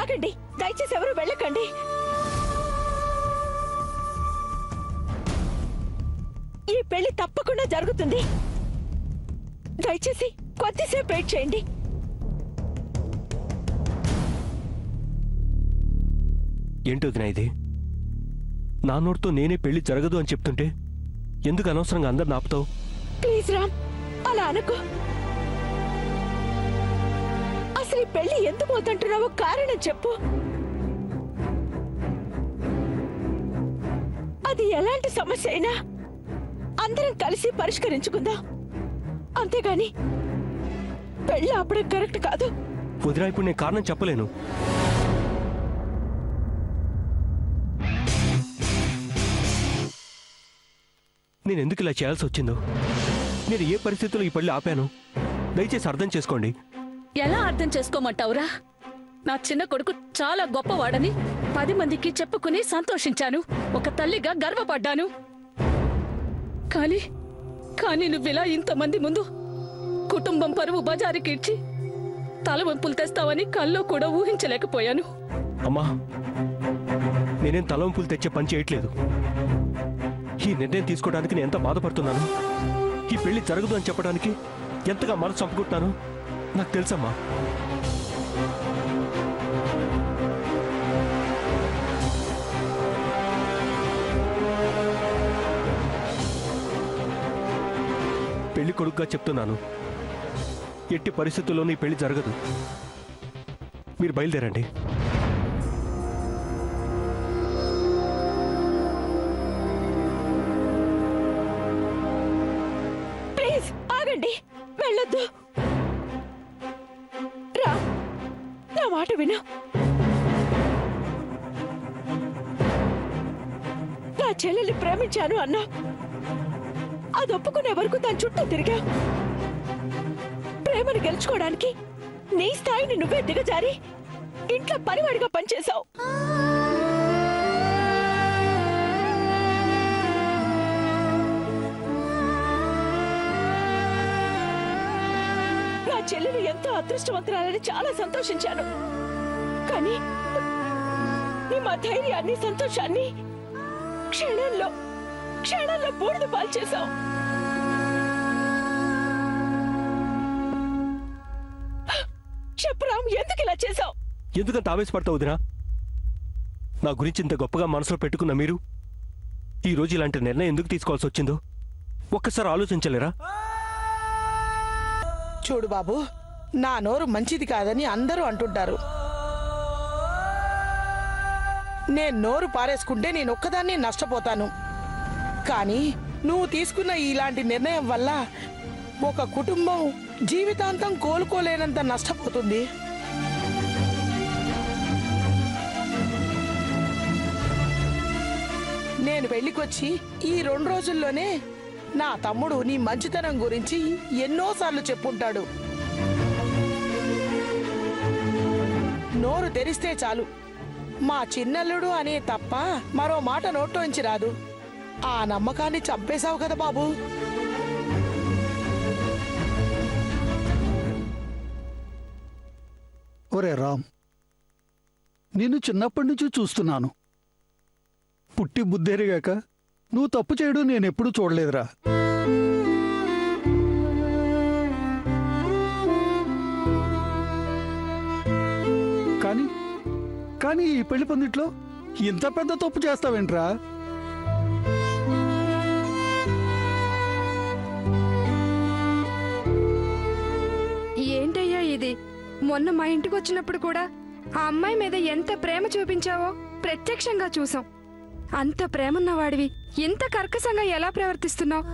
ఆగండి, దయచేసి ఎవరు వెళ్ళకండి. ఈ పెళ్లి తప్పకుండా జరుగుతుంది. దయచేసి కొద్దిసేపు వెయిట్ చేయండి. ఏంటి వదినా ఇది? నా నోటితో నేనే పెళ్లి జరగదు అని చెప్తుంటే ఎందుకు అనవసరంగా అందరిని ఆపుతావు? ప్లీజ్ రామ్, అలా అనుకో. అసలు ఈ పెళ్లి ఎందుకు వద్దంటున్నావో కారణం చెప్పు. అది ఎలాంటి సమస్య అయినా అందరం కలిసి పరిష్కరించుకుందాం, అంతేగాని పెళ్లి ఆపడం కరెక్ట్ కాదు. వదినా, ఇప్పుడు నేను కారణం చెప్పలేను. నేను ఎందుకు ఇలా చేయాల్సి వచ్చిందో, నేను ఏ పరిస్థితుల్లో ఈ పెళ్లి ఆపాను, దయచేసి అర్థం చేసుకోండి. ఎలా అర్థం చేసుకోమంటావురా? నా చిన్న కొడుకు చాలా గొప్పవాడని 10 మందికి చెప్పుకుని సంతోషించాను, ఒక తల్లిగా గర్వపడ్డాను. కానీ నువ్విలా ఇంతమంది ముందు కుటుంబం పరువు బజారుకి ఇచ్చి తలవంపులు తెస్తావని కల్లో కూడా ఊహించలేకపోయాను. అమ్మా, నేనేం తలవంపులు తెచ్చే పని చేయట్లేదు. ఈ నిర్ణయం తీసుకోవడానికి నేను ఎంత బాధపడుతున్నాను, ఈ పెళ్లి జరగదు అని చెప్పడానికి ఎంతగా మనసు చంపుకుంటున్నాను నాకు తెలుసమ్మా. పెళ్లి కొడుకుగా చెప్తున్నాను, ఎట్టి పరిస్థితుల్లోనూ ఈ పెళ్లి జరగదు. మీరు బయలుదేరండి. ప్లీజ్ ఆగండి, వెళ్ళొద్దు. రా, నా మాట విను. నా చెల్లెల్ని ప్రేమించాను అన్నా, అది ఒప్పుకునే వరకు దాని చుట్టూ తిరిగా. ప్రేమను గెలుచుకోవడానికి నీ స్థాయిని నువ్వే దిగజారి ఇంట్లో పనివాడిగా పనిచేశావు. నా చెల్లెలు ఎంతో అదృష్టవంతురాలని చాలా సంతోషించాను. కానీ మా ధైర్యాన్ని, సంతోషాన్ని క్షణంలో బూడిద పాలు చేశావు. చెప్పరాం, ఎందుకు ఇలా చేశావు? ఎందుకంత ఆవేశపడతావు వదినా? నా గురించి ఇంత గొప్పగా మనసులో పెట్టుకున్న మీరు ఈ రోజు ఇలాంటి నిర్ణయం ఎందుకు తీసుకోవాల్సి వచ్చిందో ఒక్కసారి ఆలోచించలేరా? చూడు బాబు, నా నోరు మంచిది కాదని అందరూ అంటుంటారు. నేను నోరు పారేసుకుంటే నేను ఒక్కదాన్ని నష్టపోతాను. కానీ నువ్వు తీసుకున్న ఇలాంటి నిర్ణయం వల్ల ఒక కుటుంబం జీవితాంతం కోలుకోలేనంత నష్టపోతుంది. నేను పెళ్లికొచ్చి ఈ 2 రోజుల్లోనే నా తమ్ముడు నీ మంచితనం గురించి ఎన్నోసార్లు చెప్పుంటాడు. నోరు తెరిస్తే చాలు మా చిన్నల్లుడు అనే తప్ప మరో మాట నోట్లోంచి రాదు. ఆ నమ్మకాన్ని చంపేశావు కదా బాబు. ఒరే రామ్, నిన్ను చిన్నప్పటి నుంచి చూస్తున్నాను. పుట్టి బుద్ధేరిగాక నువ్వు తప్పు చేయడం నేనెప్పుడూ చూడలేదురా. కానీ ఈ పెళ్లి పందిట్లో ఇంత పెద్ద తప్పు చేస్తావేంట్రా? ఏంటయ్యా ఇది? మొన్న మా ఇంటికి వచ్చినప్పుడు కూడా ఆ అమ్మాయి మీద ఎంత ప్రేమ చూపించావో ప్రత్యక్షంగా చూసాం. అంత ప్రేమన్నవాడివి ఇంత కర్కశంగా ఎలా ప్రవర్తిస్తున్నావు?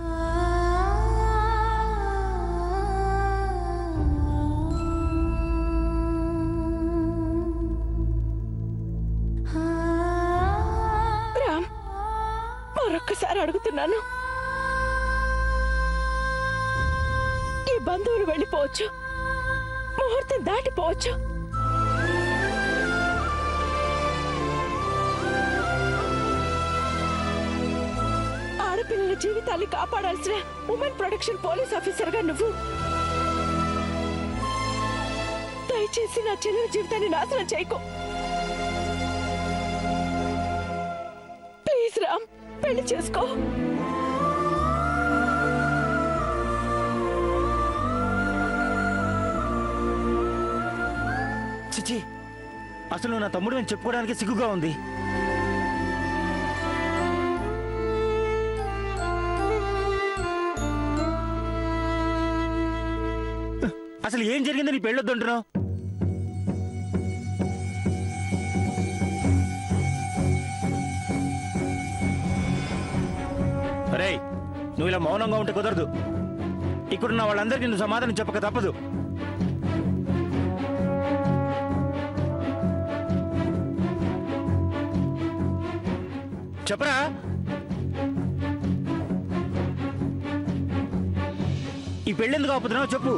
రామ్, మరొక్కసారి అడుగుతున్నాను, ఈ బంధువులు వెళ్ళిపోవచ్చు, ముహూర్తం దాటిపోవచ్చు. ఆడపిల్లల జీవితాన్ని కాపాడాల్సిన ఉమెన్ ప్రొటెక్షన్ పోలీస్ ఆఫీసర్ గా నువ్వు దయచేసి నా చెల్లెల జీవితాన్ని నాశనం చేయకు. ప్లీజ్ రామ్, పెళ్లి చేసుకో. చిచి, అసలు నా తమ్ముడు నేను చెప్పుకోవడానికి సిగ్గుగా ఉంది. అసలు ఏం జరిగిందో నీ పెళ్ళొద్దంటున్నావు? అరే, నువ్వు ఇలా మౌనంగా ఉంటే కుదరదు. ఇక్కడున్న వాళ్ళందరికీ నువ్వు సమాధానం చెప్పక తప్పదు. చెప్పరా? ఈ పెళ్ళెందుకు ఆపుతున్నావు చెప్పు.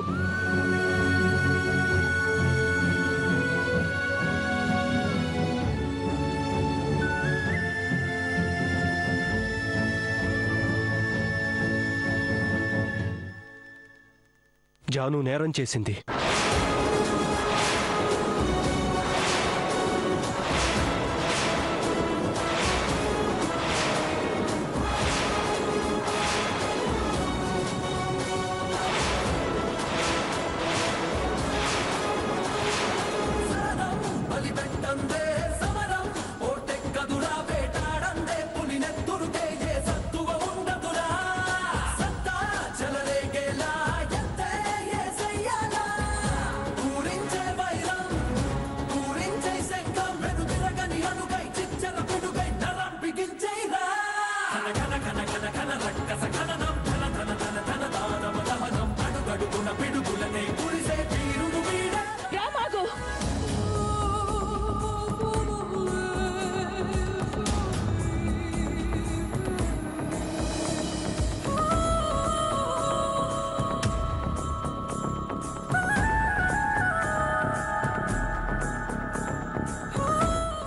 జాను నేరం చేసింది. రామాగు,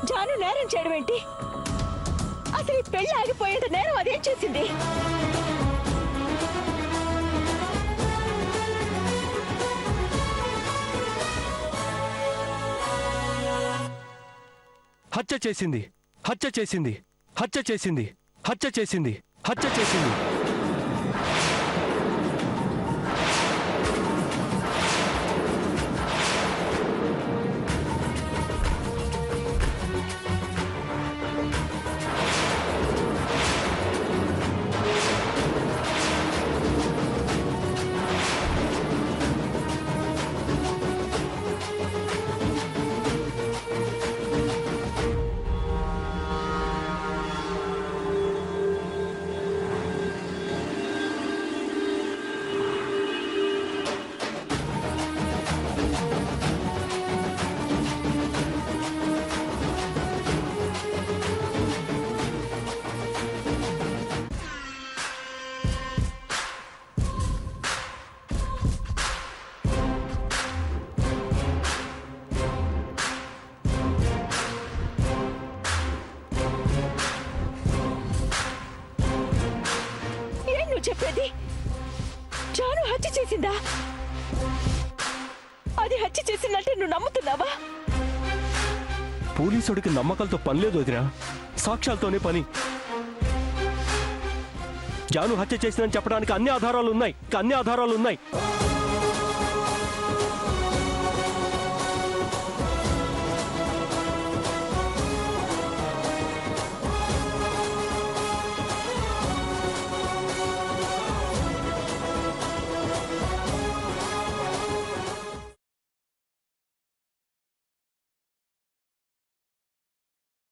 జాను నేరం చేయడం ఏంటి? అసలు ఈ పెళ్లి ఆగిపోయేంత నేరం అదేం చేసింది? హత్య చేసింది, హత్య చేసింది, హత్య చేసింది, హత్య చేసింది, హత్య చేసింది. చెప్పేది? జాను హత్య చేసిందా? అది హత్య చేసిందంటే నువ్వు నమ్ముతున్నావా? పోలీసుడికి నమ్మకాలతో పని లేదు వదినా, సాక్ష్యాలతోనే పని. జాను హత్య చేసిందని చెప్పడానికి అన్ని ఆధారాలు ఉన్నాయి.